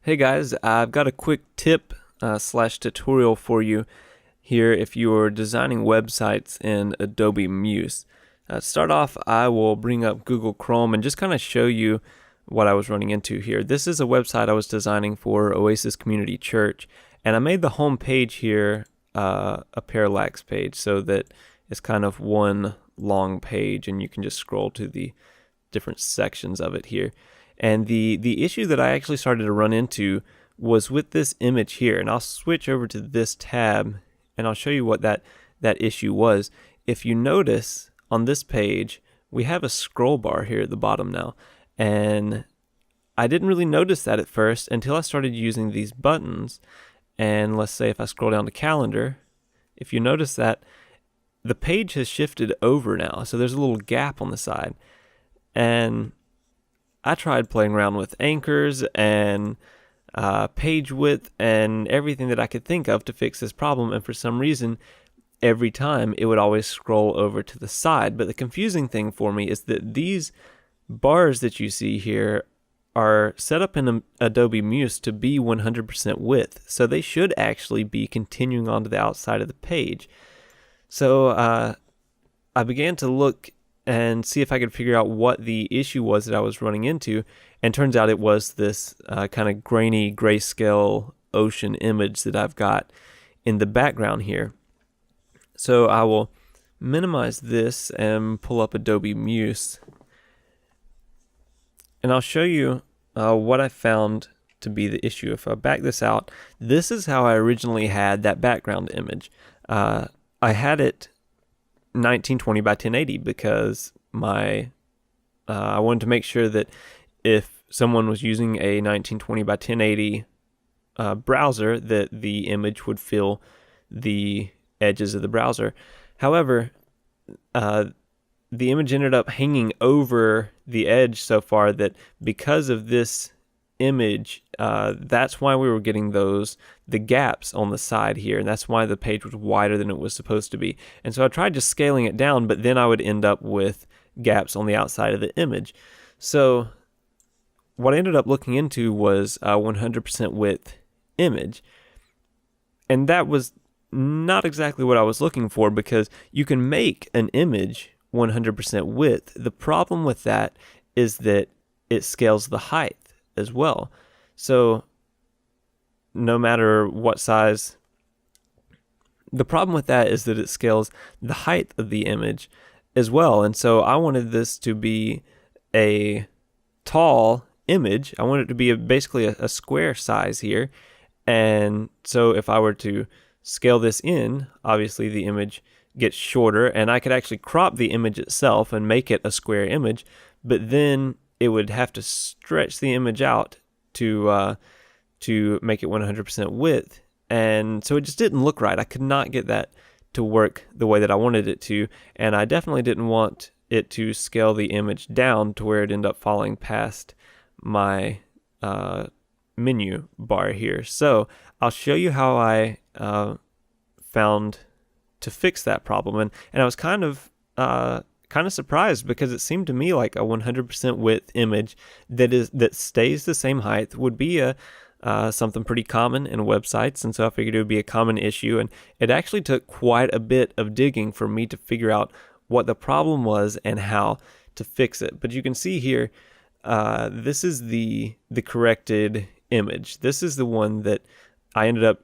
Hey guys, I've got a quick tip slash tutorial for you here if you're designing websites in Adobe Muse. To start off, I will bring up Google Chrome and just kind of show you what I was running into here. This is a website I was designing for Oasis Community Church, and I made the home page here a parallax page so that it's kind of one long page and you can just scroll to the different sections of it here. And the issue that I actually started to run into was with this image here. And I'll switch over to this tab and I'll show you what that issue was. If you notice on this page, we have a scroll bar here at the bottom now. And I didn't really notice that at first until I started using these buttons. And let's say if I scroll down to calendar, if you notice that the page has shifted over now. So there's a little gap on the side. And I tried playing around with anchors and page width and everything that I could think of to fix this problem, and for some reason, every time it would always scroll over to the side. But the confusing thing for me is that these bars that you see here are set up in Adobe Muse to be 100% width, so they should actually be continuing onto the outside of the page. So I began to look and see if I could figure out what the issue was that I was running into, and turns out it was this kind of grainy grayscale ocean image that I've got in the background here. So I will minimize this and pull up Adobe Muse, and I'll show you what I found to be the issue. If I back this out, this is how I originally had that background image. I had it 1920 by 1080 because I wanted to make sure that if someone was using a 1920 by 1080 browser, that the image would fill the edges of the browser. However, the image ended up hanging over the edge so far that because of this image, that's why we were getting the gaps on the side here, and that's why the page was wider than it was supposed to be. And so I tried just scaling it down, but then I would end up with gaps on the outside of the image. So what I ended up looking into was a 100% width image, and that was not exactly what I was looking for, because you can make an image 100% width. The problem with that is that it scales the height as well. So no matter what size, the problem with that is that it scales the height of the image as well. And so I wanted this to be a tall image. I wanted it to be basically a square size here. And so if I were to scale this in, obviously the image gets shorter, and I could actually crop the image itself and make it a square image, but then it would have to stretch the image out to make it 100% width, and so it just didn't look right. I could not get that to work the way that I wanted it to, and I definitely didn't want it to scale the image down to where it ended up falling past my menu bar here. So I'll show you how I found to fix that problem, and I was kind of surprised, because it seemed to me like a 100% width image that stays the same height would be something pretty common in websites, and so I figured it would be a common issue. And it actually took quite a bit of digging for me to figure out what the problem was and how to fix it. But you can see here, this is the corrected image. This is the one that I ended up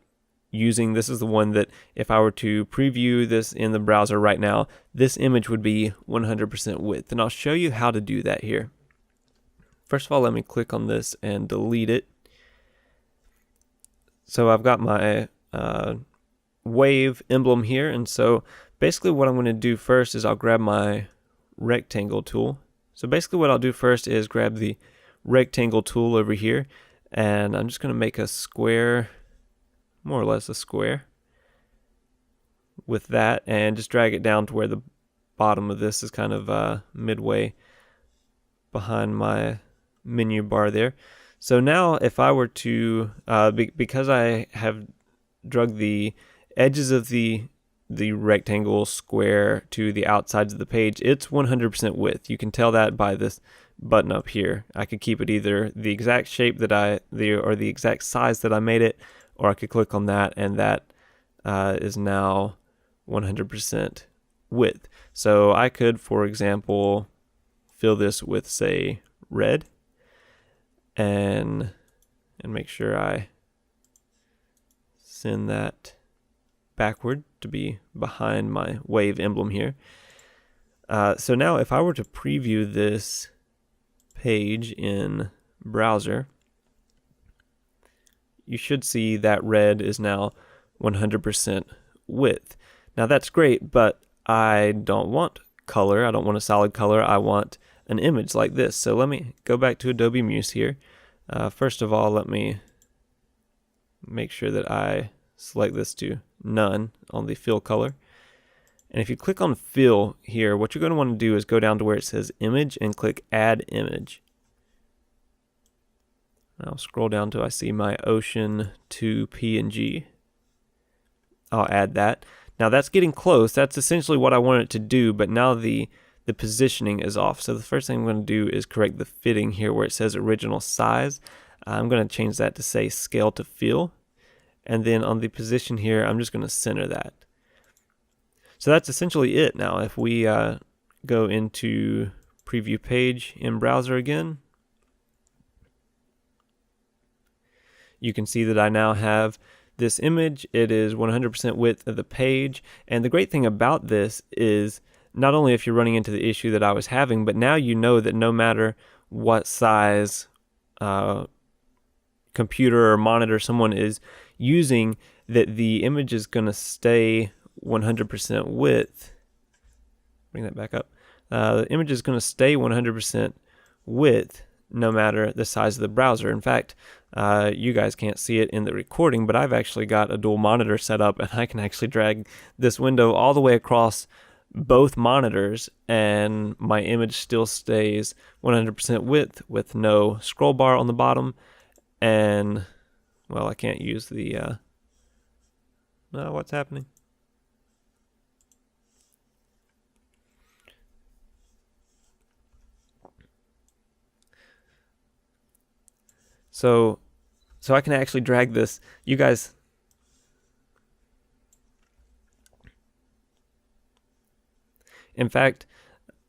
using. This is the one that if I were to preview this in the browser right now, this image would be 100% width. And I'll show you how to do that here. First of all, let me click on this and delete it. So I've got my wave emblem here, and so basically what I'm going to do first is I'll grab my rectangle tool. So basically what I'll do first is grab the rectangle tool over here, and I'm just going to make a square, more or less a square with that, and just drag it down to where the bottom of this is kind of midway behind my menu bar there. So now if I were to, because I have drug the edges of the rectangle square to the outsides of the page, it's 100% width. You can tell that by this button up here. I could keep it either the exact shape that or the exact size that I made it, or I could click on that, and that is now 100% width. So I could, for example, fill this with, say, red, and make sure I send that backward to be behind my wave emblem here. So now if I were to preview this page in browser, you should see that red is now 100% width. Now that's great, but I don't want color. I don't want a solid color. I want an image like this. So let me go back to Adobe Muse here. First of all, let me make sure that I select this to none on the fill color. And if you click on fill here, what you're going to want to do is go down to where it says image and click add image. I'll scroll down till I see my ocean to PNG. I'll add that. Now that's getting close. That's essentially what I want it to do, but now the positioning is off. So the first thing I'm going to do is correct the fitting here where it says original size. I'm going to change that to say scale to fill. And then on the position here, I'm just going to center that. So that's essentially it. Now if we go into preview page in browser again, you can see that I now have this image. It is 100% width of the page. And the great thing about this is not only if you're running into the issue that I was having, but now you know that no matter what size computer or monitor someone is using, that the image is going to stay 100% width. Bring that back up. The image is going to stay 100% width no matter the size of the browser. In fact, you guys can't see it in the recording, but I've actually got a dual monitor set up, and I can actually drag this window all the way across both monitors, and my image still stays 100% width with no scroll bar on the bottom. And well, I can't use the what's happening? So I can actually drag this. You guys, in fact,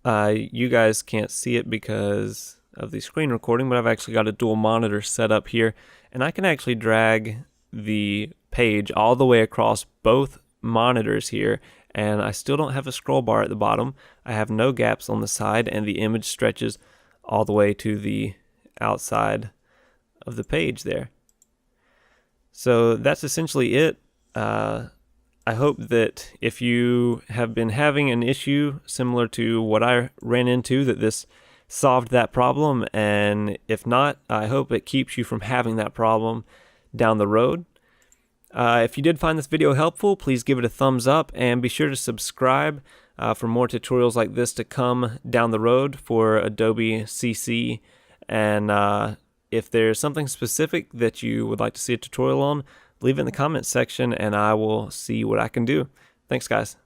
you guys can't see it because of the screen recording, but I've actually got a dual monitor set up here, and I can actually drag the page all the way across both monitors here, and I still don't have a scroll bar at the bottom. I have no gaps on the side, and the image stretches all the way to the outside of the page there. So that's essentially it. I hope that if you have been having an issue similar to what I ran into, that this solved that problem, and if not, I hope it keeps you from having that problem down the road. If you did find this video helpful, please give it a thumbs up, and be sure to subscribe for more tutorials like this to come down the road for Adobe CC. And if there's something specific that you would like to see a tutorial on, leave it in the comments section and I will see what I can do. Thanks, guys.